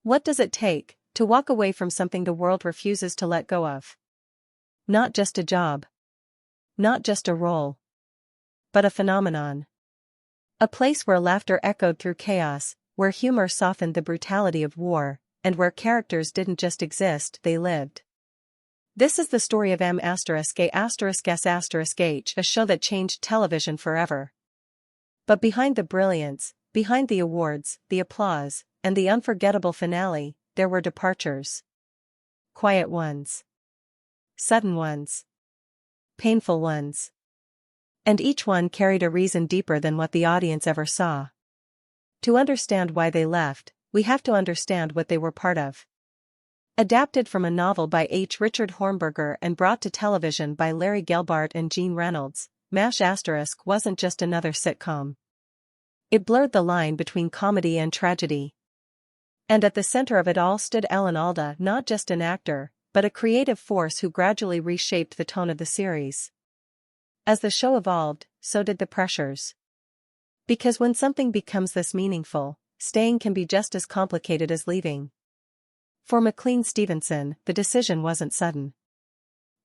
What does it take to walk away from something the world refuses to let go of? Not just a job. Not just a role. But a phenomenon. A place where laughter echoed through chaos, where humor softened the brutality of war, and where characters didn't just exist, they lived. This is the story of M*A*S*H, a show that changed television forever. But behind the brilliance, behind the awards, the applause, and the unforgettable finale, there were departures. Quiet ones. Sudden ones. Painful ones. And each one carried a reason deeper than what the audience ever saw. To understand why they left, we have to understand what they were part of. Adapted from a novel by H. Richard Hornberger and brought to television by Larry Gelbart and Gene Reynolds, M*A*S*H* wasn't just another sitcom. It blurred the line between comedy and tragedy. And at the center of it all stood Alan Alda, not just an actor, but a creative force who gradually reshaped the tone of the series. As the show evolved, so did the pressures. Because when something becomes this meaningful, staying can be just as complicated as leaving. For McLean Stevenson, the decision wasn't sudden.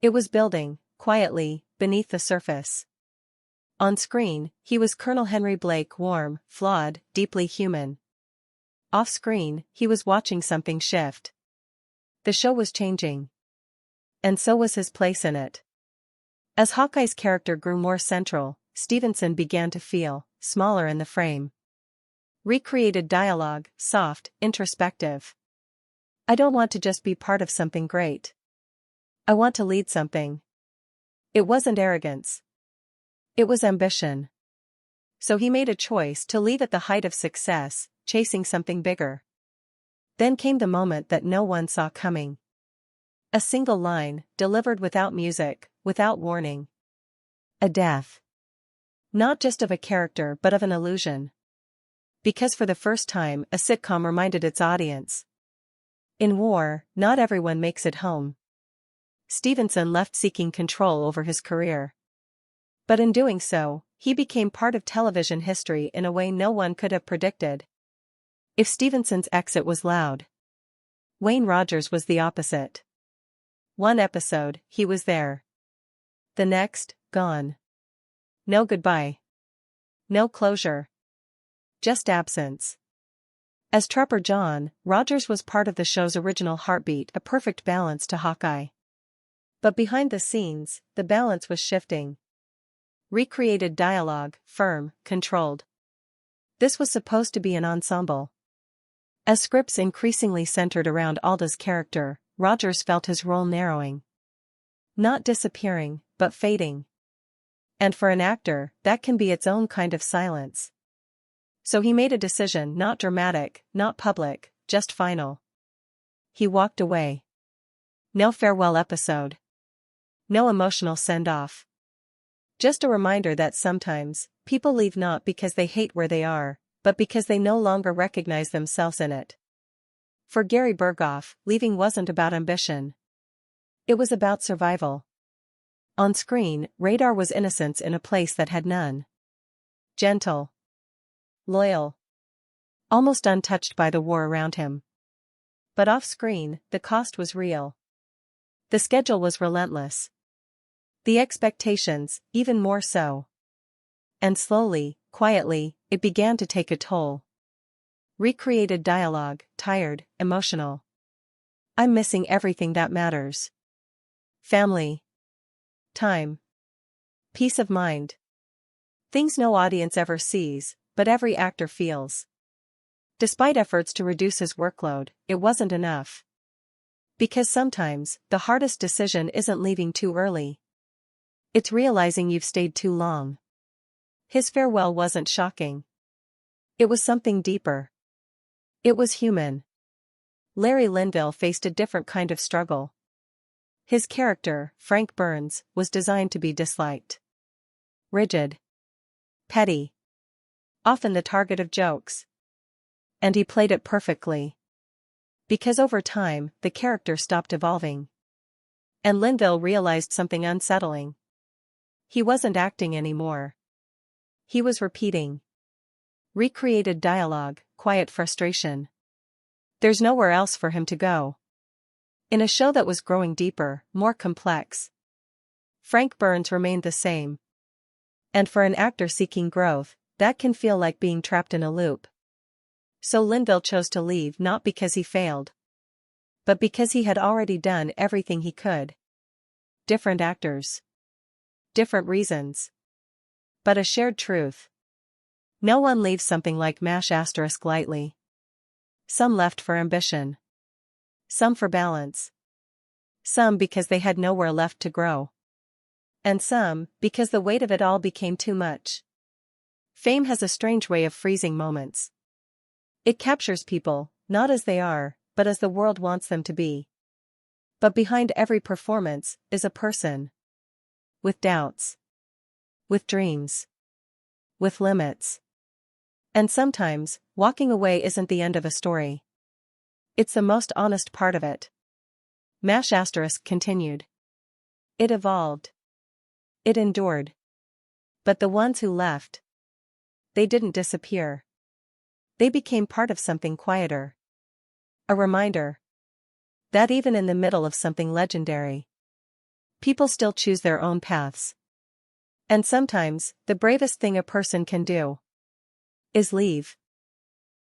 It was building, quietly, beneath the surface. On screen, he was Colonel Henry Blake, warm, flawed, deeply human. Off-screen, he was watching something shift. The show was changing. And so was his place in it. As Hawkeye's character grew more central, Stevenson began to feel smaller in the frame. Recreated dialogue, soft, introspective. I don't want to just be part of something great. I want to lead something. It wasn't arrogance. It was ambition. So he made a choice to leave at the height of success, chasing something bigger. Then came the moment that no one saw coming. A single line, delivered without music, without warning. A death. Not just of a character but of an illusion. Because for the first time, a sitcom reminded its audience. In war, not everyone makes it home. Stevenson left seeking control over his career. But in doing so, he became part of television history in a way no one could have predicted. If Stevenson's exit was loud, Wayne Rogers was the opposite. One episode, he was there. The next, gone. No goodbye. No closure. Just absence. As Trapper John, Rogers was part of the show's original heartbeat, a perfect balance to Hawkeye. But behind the scenes, the balance was shifting. Recreated dialogue, firm, controlled. This was supposed to be an ensemble. As scripts increasingly centered around Alda's character, Rogers felt his role narrowing. Not disappearing, but fading. And for an actor, that can be its own kind of silence. So he made a decision, not dramatic, not public, just final. He walked away. No farewell episode. No emotional send-off. Just a reminder that sometimes, people leave not because they hate where they are, but because they no longer recognize themselves in it. For Gary Burghoff, leaving wasn't about ambition. It was about survival. On screen, Radar was innocence in a place that had none. Gentle. Loyal. Almost untouched by the war around him. But off-screen, the cost was real. The schedule was relentless. The expectations, even more so. And slowly, quietly, it began to take a toll. Recreated dialogue, tired, emotional. I'm missing everything that matters. Family. Time. Peace of mind. Things no audience ever sees, but every actor feels. Despite efforts to reduce his workload, it wasn't enough. Because sometimes, the hardest decision isn't leaving too early. It's realizing you've stayed too long. His farewell wasn't shocking. It was something deeper. It was human. Larry Linville faced a different kind of struggle. His character, Frank Burns, was designed to be disliked. Rigid. Petty. Often the target of jokes. And he played it perfectly. Because over time, the character stopped evolving. And Linville realized something unsettling. He wasn't acting anymore. He was repeating. Recreated dialogue, quiet frustration. There's nowhere else for him to go. In a show that was growing deeper, more complex, Frank Burns remained the same. And for an actor seeking growth, that can feel like being trapped in a loop. So Linville chose to leave not because he failed, but because he had already done everything he could. Different actors. Different reasons. But a shared truth. No one leaves something like MASH** lightly. Some left for ambition. Some for balance. Some because they had nowhere left to grow. And some because the weight of it all became too much. Fame has a strange way of freezing moments. It captures people, not as they are, but as the world wants them to be. But behind every performance is a person. With doubts. With dreams. With limits. And sometimes, walking away isn't the end of a story. It's the most honest part of it. MASH** continued. It evolved. It endured. But the ones who left, they didn't disappear. They became part of something quieter. A reminder that even in the middle of something legendary, people still choose their own paths. And sometimes, the bravest thing a person can do is leave.